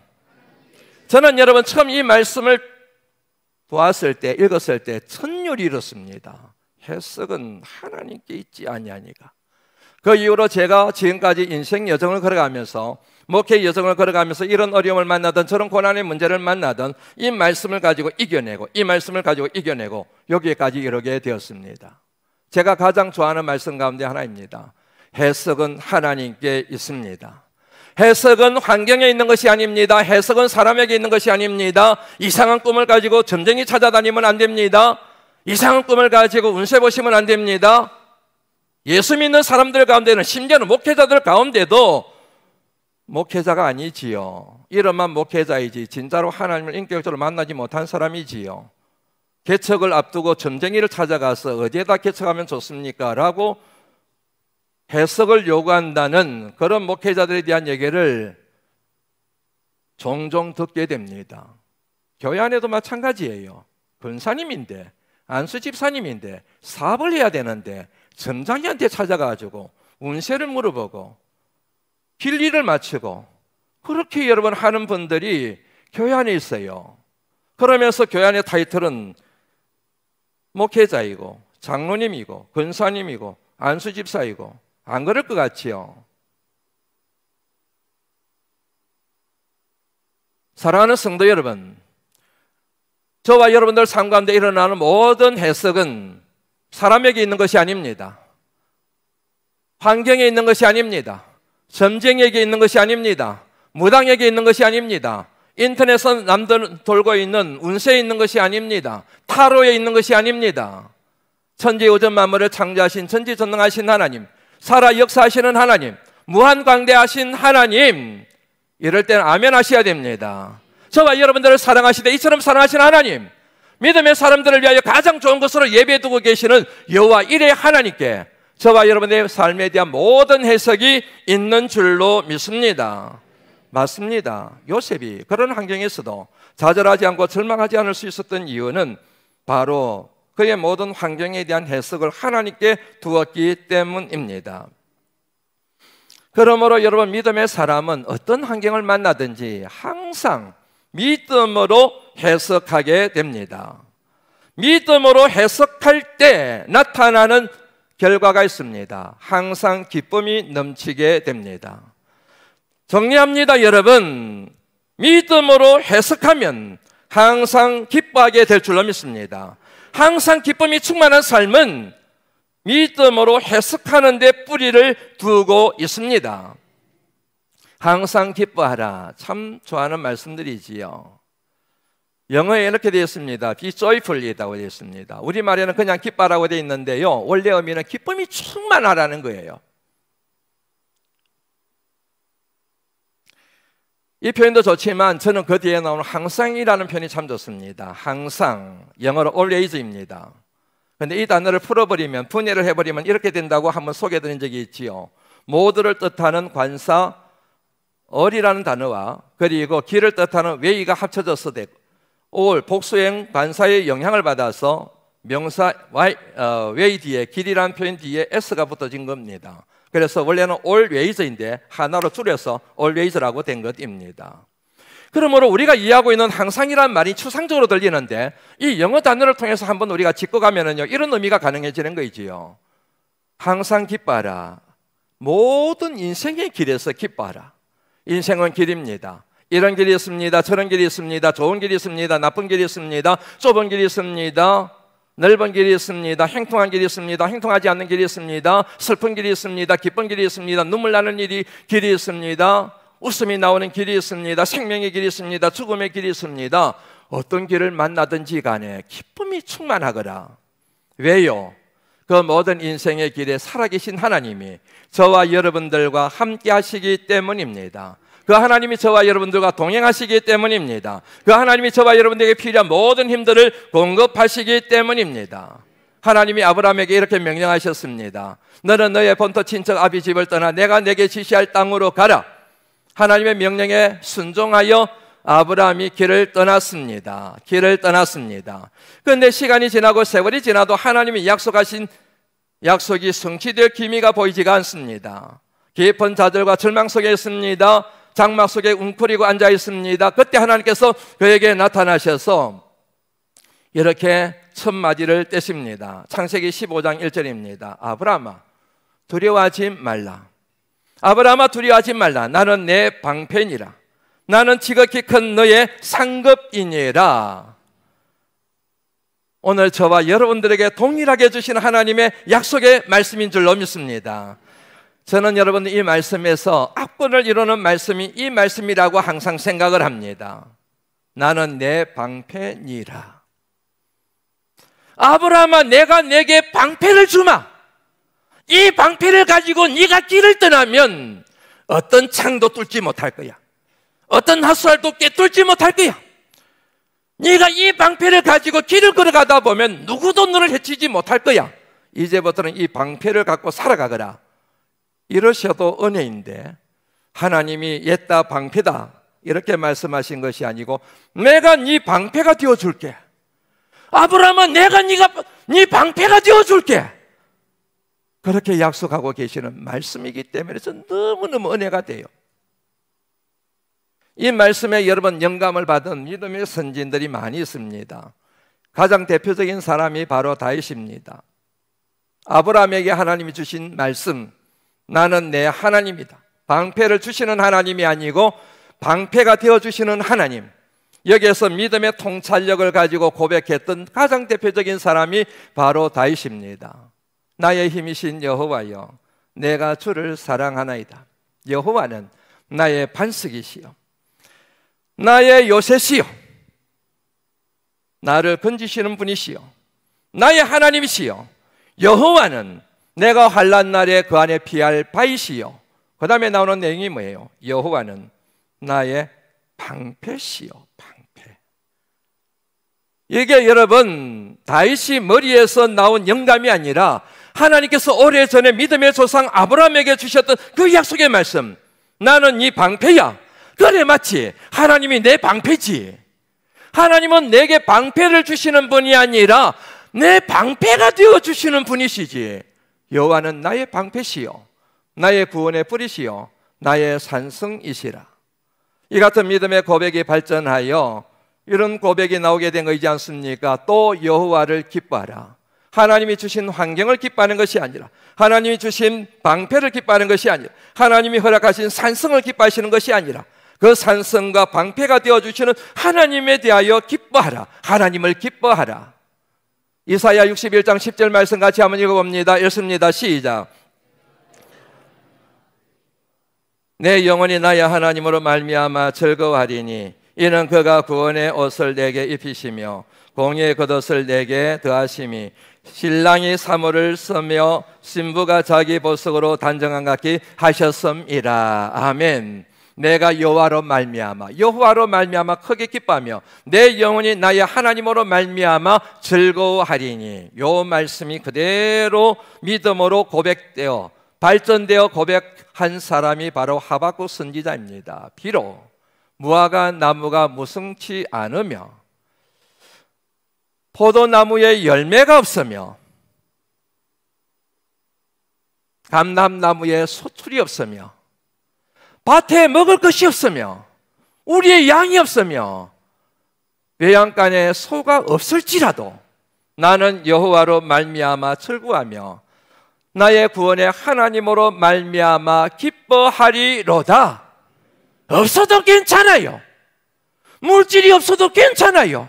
저는 여러분 처음 이 말씀을 보았을 때, 읽었을 때 천율이 이렇습니다. 해석은 하나님께 있지 아니하니까. 그 이후로 제가 지금까지 인생 여정을 걸어가면서, 목회 여정을 걸어가면서 이런 어려움을 만나든 저런 고난의 문제를 만나든 이 말씀을 가지고 이겨내고 이 말씀을 가지고 이겨내고 여기까지 이르게 되었습니다. 제가 가장 좋아하는 말씀 가운데 하나입니다. 해석은 하나님께 있습니다. 해석은 환경에 있는 것이 아닙니다. 해석은 사람에게 있는 것이 아닙니다. 이상한 꿈을 가지고 점쟁이 찾아다니면 안 됩니다. 이상한 꿈을 가지고 운세 보시면 안 됩니다. 예수 믿는 사람들 가운데는, 심지어는 목회자들 가운데도 목회자가 아니지요. 이름만 목회자이지 진짜로 하나님을 인격적으로 만나지 못한 사람이지요. 개척을 앞두고 점쟁이를 찾아가서 어디에다 개척하면 좋습니까? 라고 해석을 요구한다는 그런 목회자들에 대한 얘기를 종종 듣게 됩니다. 교회 안에도 마찬가지예요. 권사님인데, 안수 집사님인데 사업을 해야 되는데 점장이한테 찾아가지고 운세를 물어보고 길리를 맞추고 그렇게 여러분 하는 분들이 교회 안에 있어요. 그러면서 교회 안의 타이틀은 목회자이고 장로님이고 권사님이고 안수 집사이고 안 그럴 것 같지요? 사랑하는 성도 여러분, 저와 여러분들 삶 가운데 일어나는 모든 해석은 사람에게 있는 것이 아닙니다. 환경에 있는 것이 아닙니다. 점쟁이에게 있는 것이 아닙니다. 무당에게 있는 것이 아닙니다. 인터넷에 남들 돌고 있는 운세에 있는 것이 아닙니다. 타로에 있는 것이 아닙니다. 천지오전 만물을 창조하신 전지전능하신 하나님, 살아 역사하시는 하나님, 무한광대하신 하나님, 이럴 때는 아멘 하셔야 됩니다. 저와 여러분들을 사랑하시되 이처럼 사랑하신 하나님, 믿음의 사람들을 위하여 가장 좋은 것으로 예배해 두고 계시는 여호와 일의 하나님께 저와 여러분의 삶에 대한 모든 해석이 있는 줄로 믿습니다. 맞습니다. 요셉이 그런 환경에서도 좌절하지 않고 절망하지 않을 수 있었던 이유는 바로 그의 모든 환경에 대한 해석을 하나님께 두었기 때문입니다. 그러므로 여러분, 믿음의 사람은 어떤 환경을 만나든지 항상 믿음으로 해석하게 됩니다. 믿음으로 해석할 때 나타나는 결과가 있습니다. 항상 기쁨이 넘치게 됩니다. 정리합니다, 여러분. 믿음으로 해석하면 항상 기뻐하게 될 줄로 믿습니다. 항상 기쁨이 충만한 삶은 믿음으로 해석하는 데 뿌리를 두고 있습니다. 항상 기뻐하라. 참 좋아하는 말씀들이지요. 영어에 이렇게 되어 있습니다. Be joyful이라고 되어 있습니다. 우리말에는 그냥 기뻐하라고 되어 있는데요, 원래 의미는 기쁨이 충만하라는 거예요. 이 표현도 좋지만 저는 그 뒤에 나오는 항상이라는 표현이 참 좋습니다. 항상, 영어로 always입니다. 그런데 이 단어를 풀어버리면, 분해를 해버리면 이렇게 된다고 한번 소개해드린 적이 있지요. 모두를 뜻하는 관사 all이라는 단어와 그리고 길을 뜻하는 way가 합쳐져서 되고, all, 복수형 관사의 영향을 받아서 명사 way 뒤에, 길이라는 표현 뒤에 s가 붙어진 겁니다. 그래서 원래는 always인데 하나로 줄여서 always라고 된 것입니다. 그러므로 우리가 이해하고 있는 항상이라는 말이 추상적으로 들리는데 이 영어 단어를 통해서 한번 우리가 짚고 가면은요, 이런 의미가 가능해지는 거지요. 항상 기뻐하라. 모든 인생의 길에서 기뻐하라. 인생은 길입니다. 이런 길이 있습니다. 저런 길이 있습니다. 좋은 길이 있습니다. 나쁜 길이 있습니다. 좁은 길이 있습니다. 넓은 길이 있습니다. 행통한 길이 있습니다. 행통하지 않는 길이 있습니다. 슬픈 길이 있습니다. 기쁜 길이 있습니다. 눈물 나는 길이 있습니다. 웃음이 나오는 길이 있습니다. 생명의 길이 있습니다. 죽음의 길이 있습니다. 어떤 길을 만나든지 간에 기쁨이 충만하거라. 왜요? 그 모든 인생의 길에 살아계신 하나님이 저와 여러분들과 함께 하시기 때문입니다. 그 하나님이 저와 여러분들과 동행하시기 때문입니다. 그 하나님이 저와 여러분들에게 필요한 모든 힘들을 공급하시기 때문입니다. 하나님이 아브라함에게 이렇게 명령하셨습니다. 너는 너의 본토 친척 아비 집을 떠나 내가 내게 지시할 땅으로 가라. 하나님의 명령에 순종하여 아브라함이 길을 떠났습니다. 길을 떠났습니다. 그런데 시간이 지나고 세월이 지나도 하나님이 약속하신 약속이 성취될 기미가 보이지가 않습니다. 깊은 좌절과 절망 속에 있습니다. 장막 속에 웅크리고 앉아 있습니다. 그때 하나님께서 그에게 나타나셔서 이렇게 첫 마디를 떼십니다. 창세기 15장 1절입니다. 아브라함아 두려워하지 말라. 아브라함아 두려워하지 말라. 나는 내 방편이라. 나는 지극히 큰 너의 상급이니라. 오늘 저와 여러분들에게 동일하게 주신 하나님의 약속의 말씀인 줄로 믿습니다. 저는 여러분 이 말씀에서 악권을 이루는 말씀이 이 말씀이라고 항상 생각을 합니다. 나는 내 방패니라. 아브라함아 내가 내게 방패를 주마. 이 방패를 가지고 네가 길을 떠나면 어떤 창도 뚫지 못할 거야. 어떤 하수알도 깨뚫지 못할 거야. 네가 이 방패를 가지고 길을 걸어가다 보면 누구도 너를 해치지 못할 거야. 이제부터는 이 방패를 갖고 살아가거라. 이러셔도 은혜인데 하나님이 옛다 방패다 이렇게 말씀하신 것이 아니고 내가 네 방패가 되어줄게. 아브라함아 내가 네 방패가 되어줄게. 그렇게 약속하고 계시는 말씀이기 때문에 저는 너무너무 은혜가 돼요. 이 말씀에 여러분 영감을 받은 믿음의 선진들이 많이 있습니다. 가장 대표적인 사람이 바로 다윗입니다. 아브라함에게 하나님이 주신 말씀, 나는 내 하나님이다. 방패를 주시는 하나님이 아니고 방패가 되어주시는 하나님. 여기에서 믿음의 통찰력을 가지고 고백했던 가장 대표적인 사람이 바로 다윗입니다. 나의 힘이신 여호와여, 내가 주를 사랑하나이다. 여호와는 나의 반석이시여, 나의 요새시여, 나를 건지시는 분이시여, 나의 하나님이시여, 여호와는 내가 환난 날에 그 안에 피할 바이시여. 그 다음에 나오는 내용이 뭐예요? 여호와는 나의 방패시여. 방패. 이게 여러분 다윗이 머리에서 나온 영감이 아니라 하나님께서 오래전에 믿음의 조상 아브라함에게 주셨던 그 약속의 말씀. 나는 네 방패야. 그래 마치 하나님이 내 방패지. 하나님은 내게 방패를 주시는 분이 아니라 내 방패가 되어주시는 분이시지. 여호와는 나의 방패시요 나의 구원의 뿌리시요 나의 산성이시라. 이 같은 믿음의 고백이 발전하여 이런 고백이 나오게 된 거이지 않습니까? 또 여호와를 기뻐하라. 하나님이 주신 환경을 기뻐하는 것이 아니라, 하나님이 주신 방패를 기뻐하는 것이 아니라, 하나님이 허락하신 산성을 기뻐하시는 것이 아니라 그 산성과 방패가 되어주시는 하나님에 대하여 기뻐하라. 하나님을 기뻐하라. 이사야 61장 10절 말씀 같이 한번 읽어봅니다. 읽습니다. 시작. 내 영혼이 나의 하나님으로 말미암아 즐거워하리니 이는 그가 구원의 옷을 내게 입히시며 공의의 겉옷을 내게 더하심이 신랑이 사모를 쓰며 신부가 자기 보석으로 단정한 같게 하셨음이라. 아멘. 내가 여호와로 말미암아 크게 기뻐하며 내 영혼이 나의 하나님으로 말미암아 즐거워하리니. 요 말씀이 그대로 믿음으로 고백되어 발전되어 고백한 사람이 바로 하박국 선지자입니다. 비록 무화과 나무가 무성치 않으며 포도나무에 열매가 없으며 감람나무에 소출이 없으며 밭에 먹을 것이 없으며 우리의 양이 없으며 외양간에 소가 없을지라도 나는 여호와로 말미암아 즐거워하며 나의 구원의 하나님으로 말미암아 기뻐하리로다. 없어도 괜찮아요. 물질이 없어도 괜찮아요.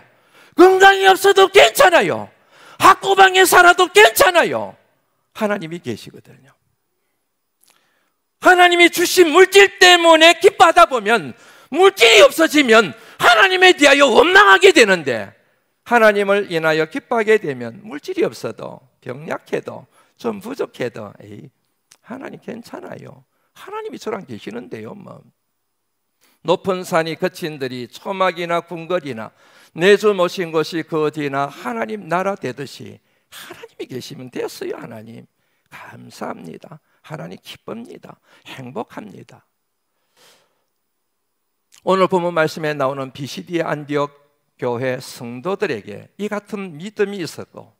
건강이 없어도 괜찮아요. 학고방에 살아도 괜찮아요. 하나님이 계시거든요. 하나님이 주신 물질 때문에 기뻐하다 보면, 물질이 없어지면 하나님에 대하여 원망하게 되는데, 하나님을 인하여 기뻐하게 되면 물질이 없어도, 병약해도, 좀 부족해도 하나님 괜찮아요. 하나님이 저랑 계시는데요. 뭐. 높은 산이 거친들이 초막이나 궁궐이나 내주 모신 곳이 그 어디나 하나님 나라 되듯이 하나님이 계시면 됐어요. 하나님 감사합니다. 하나님 기쁩니다. 행복합니다. 오늘 본문 말씀에 나오는 비시디아 안디옥 교회 성도들에게 이 같은 믿음이 있었고,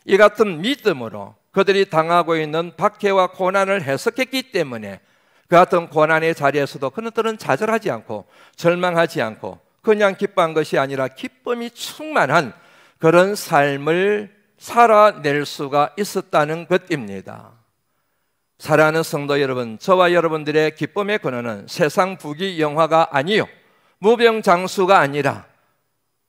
이 같은 믿음으로 그들이 당하고 있는 박해와 고난을 해석했기 때문에 그 같은 고난의 자리에서도 그들은 좌절하지 않고 절망하지 않고 그냥 기뻐한 것이 아니라 기쁨이 충만한 그런 삶을 살아낼 수가 있었다는 것입니다. 사랑하는 성도 여러분, 저와 여러분들의 기쁨의 근원은 세상 부귀 영화가 아니요 무병장수가 아니라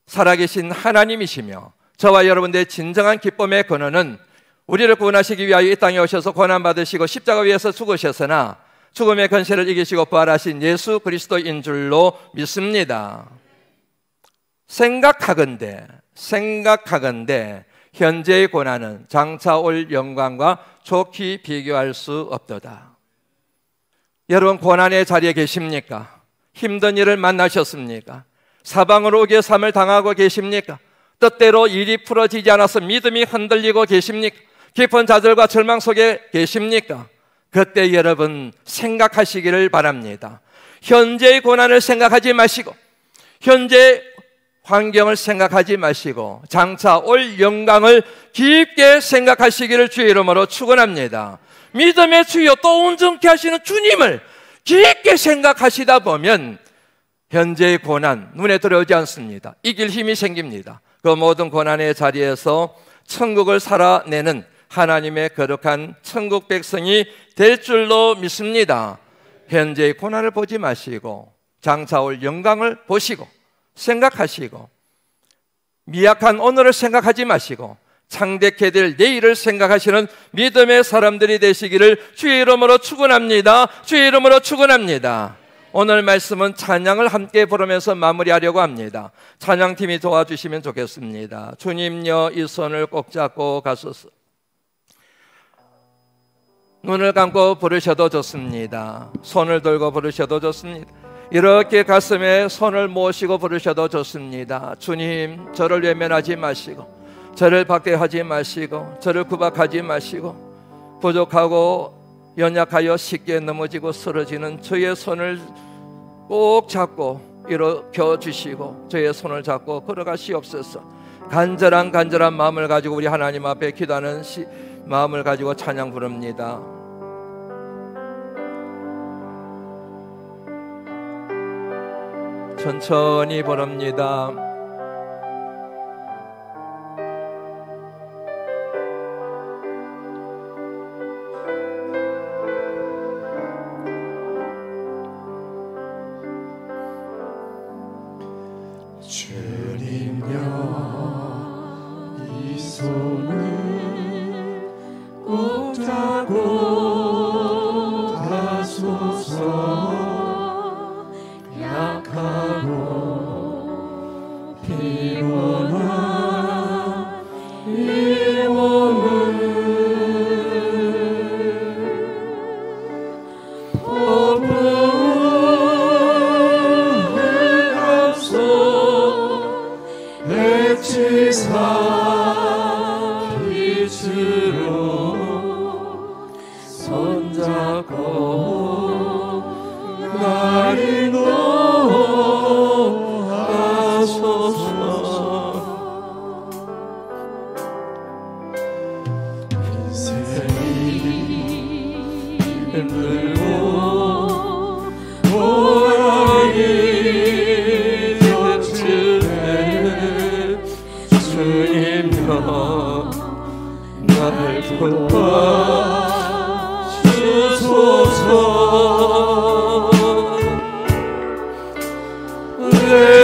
살아계신 하나님이시며, 저와 여러분들의 진정한 기쁨의 근원은 우리를 구원하시기 위하여 이 땅에 오셔서 고난받으시고 십자가 위에서 죽으셨으나 죽음의 권세를 이기시고 부활하신 예수 그리스도인 줄로 믿습니다. 생각하건대 현재의 고난은 장차 올 영광과 좋게 비교할 수 없도다. 여러분, 고난의 자리에 계십니까? 힘든 일을 만나셨습니까? 사방으로 오기의 삶을 당하고 계십니까? 뜻대로 일이 풀어지지 않아서 믿음이 흔들리고 계십니까? 깊은 좌절과 절망 속에 계십니까? 그때 여러분 생각하시기를 바랍니다. 현재의 고난을 생각하지 마시고, 현재 환경을 생각하지 마시고 장차 올 영광을 깊게 생각하시기를 주의 이름으로 축원합니다. 믿음의 주여 또 온전케 하시는 주님을 깊게 생각하시다 보면 현재의 고난 눈에 들어오지 않습니다. 이길 힘이 생깁니다. 그 모든 고난의 자리에서 천국을 살아내는 하나님의 거룩한 천국 백성이 될 줄로 믿습니다. 현재의 고난을 보지 마시고 장차 올 영광을 보시고 생각하시고, 미약한 오늘을 생각하지 마시고 창대케 될 내일을 생각하시는 믿음의 사람들이 되시기를 주의 이름으로 축원합니다. 주의 이름으로 축원합니다. 오늘 말씀은 찬양을 함께 부르면서 마무리하려고 합니다. 찬양팀이 도와주시면 좋겠습니다. 주님여 이 손을 꼭 잡고 가소서. 눈을 감고 부르셔도 좋습니다. 손을 들고 부르셔도 좋습니다. 이렇게 가슴에 손을 모시고 부르셔도 좋습니다. 주님, 저를 외면하지 마시고 저를 박대하지 마시고 저를 구박하지 마시고 부족하고 연약하여 쉽게 넘어지고 쓰러지는 저의 손을 꼭 잡고 일으켜 주시고 저의 손을 잡고 걸어가시옵소서. 간절한 마음을 가지고 우리 하나님 앞에 기도하는 마음을 가지고 찬양 부릅니다. 천천히 부릅니다. 주님여 이 손을 꼭 잡고 가소서. 약하고 피곤한 이 몸을 폭풍을 감싸 액지사 빛으로 손잡고 나를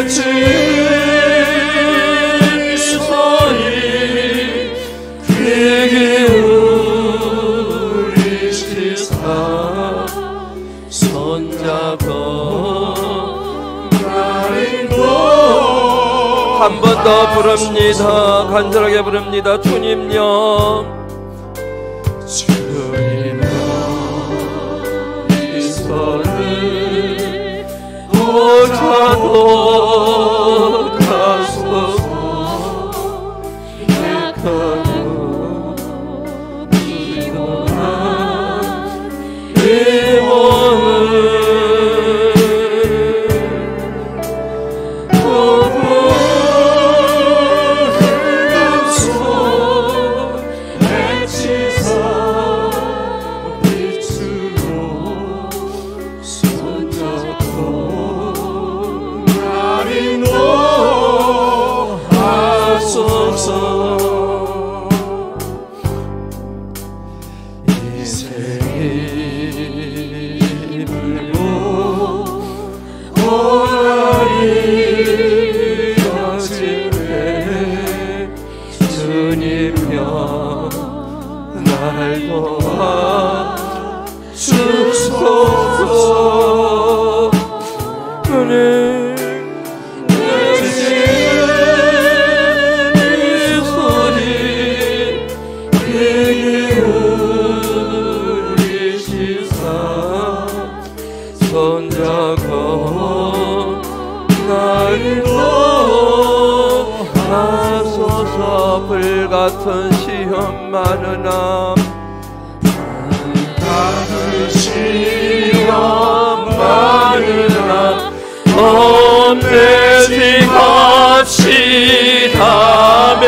진소리 그게 우리 시사 손잡고 나인도 한 번 더 부릅니다. 간절하게 부릅니다. 주님요, 주님여 이 손을 보자도 가소서 약하고 피곤한 이 몸을 주님여 날 도와 주소서. 은혜 이 소리 그게 우리 시사 손잡고 날도 하소서. 불같은 시험 많으나 불같은 시험 많으나 험내지 갑시다매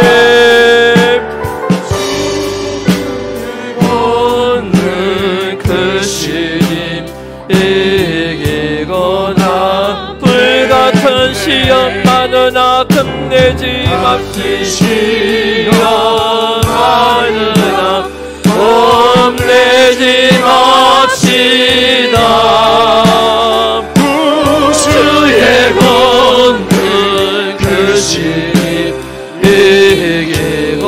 오늘 그 신임 이기거나 불같은 시험 많으나 겁내지 맙시다. 많으나 겁내지 맙시다. 주의 권능 그 신이 이기고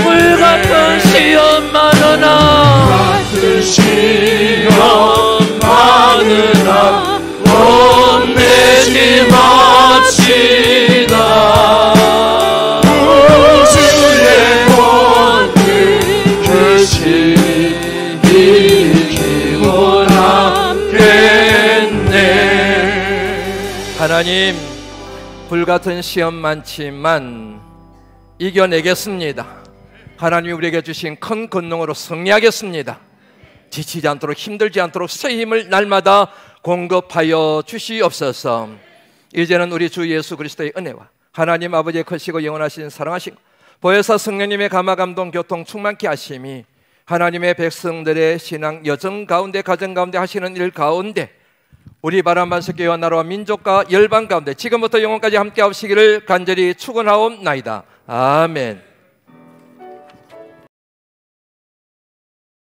불같은 시험 많으나 시험 많으나 겁내지 맙시다. 주의 권능 그 신이 이기고 남겠네. 하나님, 불같은 시험 많지만 이겨내겠습니다. 하나님이 우리에게 주신 큰 권능으로 승리하겠습니다. 지치지 않도록, 힘들지 않도록 새 힘을 날마다 공급하여 주시옵소서. 이제는 우리 주 예수 그리스도의 은혜와 하나님 아버지의 크시고 영원하신 사랑하신 보혜사 성령님의 감화 감동 교통 충만케 하심이 하나님의 백성들의 신앙 여정 가운데, 가정 가운데 하시는 일 가운데 우리 바람반석교회와 나라와 민족과 열방 가운데 지금부터 영원까지 함께 하시기를 간절히 축원하옵나이다. 아멘.